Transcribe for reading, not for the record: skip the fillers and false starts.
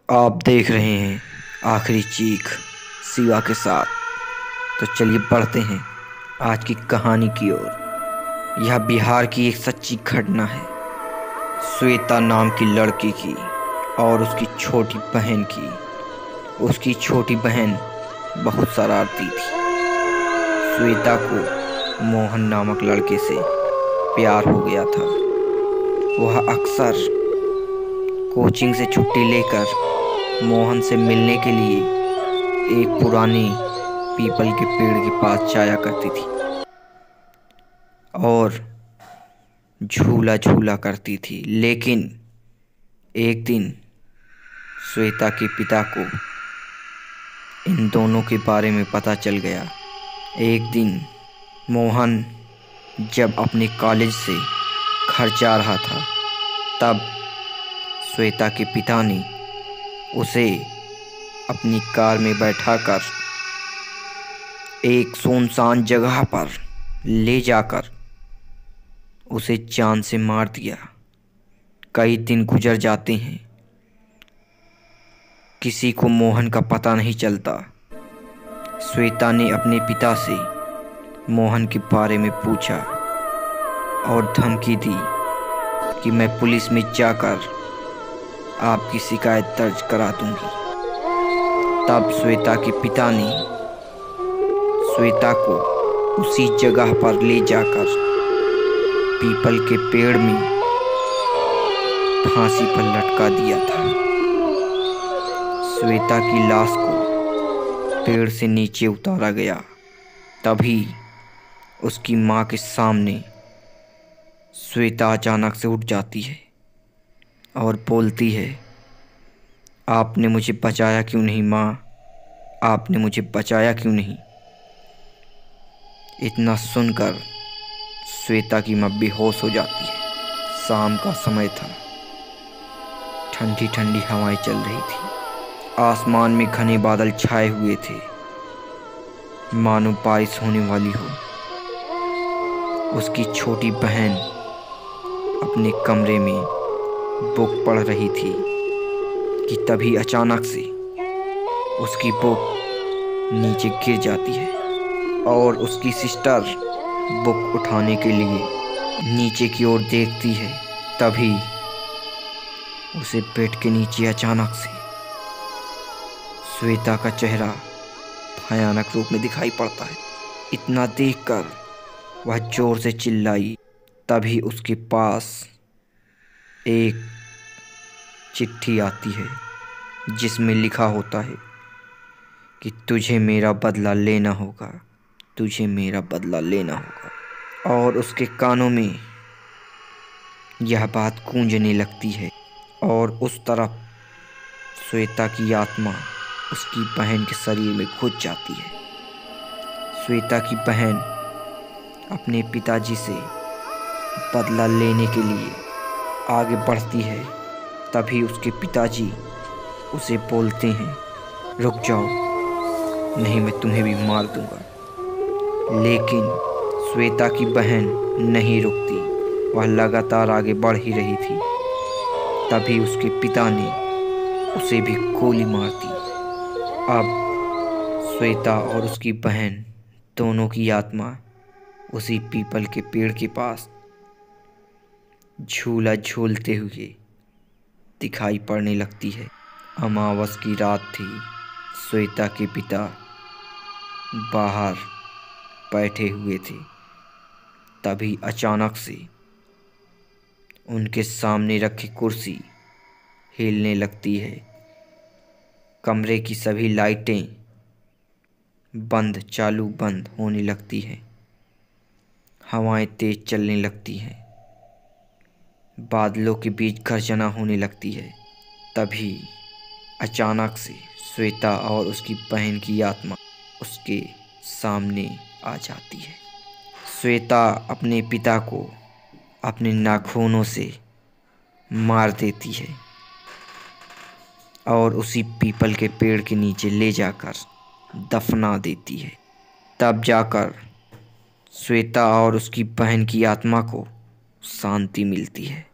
आप देख रहे हैं आखिरी चीख शिवा के साथ। तो चलिए बढ़ते हैं आज की कहानी की ओर। यह बिहार की एक सच्ची घटना है, श्वेता नाम की लड़की की और उसकी छोटी बहन की। उसकी छोटी बहन बहुत शरारती थी। श्वेता को मोहन नामक लड़के से प्यार हो गया था। वह अक्सर कोचिंग से छुट्टी लेकर मोहन से मिलने के लिए एक पुराने पीपल के पेड़ के पास जाया करती थी और झूला झूला करती थी। लेकिन एक दिन श्वेता के पिता को इन दोनों के बारे में पता चल गया। एक दिन मोहन जब अपने कॉलेज से घर जा रहा था, तब श्वेता के पिता ने उसे अपनी कार में बैठाकर एक सुनसान जगह पर ले जाकर उसे जान से मार दिया। कई दिन गुजर जाते हैं, किसी को मोहन का पता नहीं चलता। श्वेता ने अपने पिता से मोहन के बारे में पूछा और धमकी दी कि मैं पुलिस में जाकर आपकी शिकायत दर्ज करा दूंगी। तब श्वेता के पिता ने श्वेता को उसी जगह पर ले जाकर पीपल के पेड़ में फांसी पर लटका दिया था। श्वेता की लाश को पेड़ से नीचे उतारा गया। तभी उसकी माँ के सामने श्वेता अचानक से उठ जाती है और बोलती है, आपने मुझे बचाया क्यों नहीं माँ? आपने मुझे बचाया क्यों नहीं? इतना सुनकर श्वेता की माँ बेहोश हो जाती है। शाम का समय था, ठंडी ठंडी हवाएं चल रही थी। आसमान में घने बादल छाए हुए थे, मानो बारिश होने वाली हो। उसकी छोटी बहन अपने कमरे में बुक पढ़ रही थी कि तभी अचानक से उसकी बुक नीचे गिर जाती है और उसकी सिस्टर बुक उठाने के लिए नीचे की ओर देखती है। तभी उसे बेड के नीचे अचानक से श्वेता का चेहरा भयानक रूप में दिखाई पड़ता है। इतना देखकर वह जोर से चिल्लाई। तभी उसके पास एक चिट्ठी आती है जिसमें लिखा होता है कि तुझे मेरा बदला लेना होगा, तुझे मेरा बदला लेना होगा। और उसके कानों में यह बात गूंजने लगती है और उस तरफ श्वेता की आत्मा उसकी बहन के शरीर में घुस जाती है। श्वेता की बहन अपने पिताजी से बदला लेने के लिए आगे बढ़ती है। तभी उसके पिताजी उसे बोलते हैं, रुक जाओ, नहीं मैं तुम्हें भी मार दूंगा। लेकिन श्वेता की बहन नहीं रुकती, वह लगातार आगे बढ़ ही रही थी। तभी उसके पिता ने उसे भी गोली मार दी। अब श्वेता और उसकी बहन दोनों की आत्मा उसी पीपल के पेड़ के पास झूला झूलते हुए दिखाई पड़ने लगती है। अमावस की रात थी। श्वेता के पिता बाहर बैठे हुए थे। तभी अचानक से उनके सामने रखी कुर्सी हिलने लगती है। कमरे की सभी लाइटें बंद चालू बंद होने लगती हैं। हवाएं तेज चलने लगती हैं। बादलों के बीच गर्जना होने लगती है। तभी अचानक से श्वेता और उसकी बहन की आत्मा उसके सामने आ जाती है। श्वेता अपने पिता को अपने नाखूनों से मार देती है और उसी पीपल के पेड़ के नीचे ले जाकर दफना देती है। तब जाकर श्वेता और उसकी बहन की आत्मा को शांति मिलती है।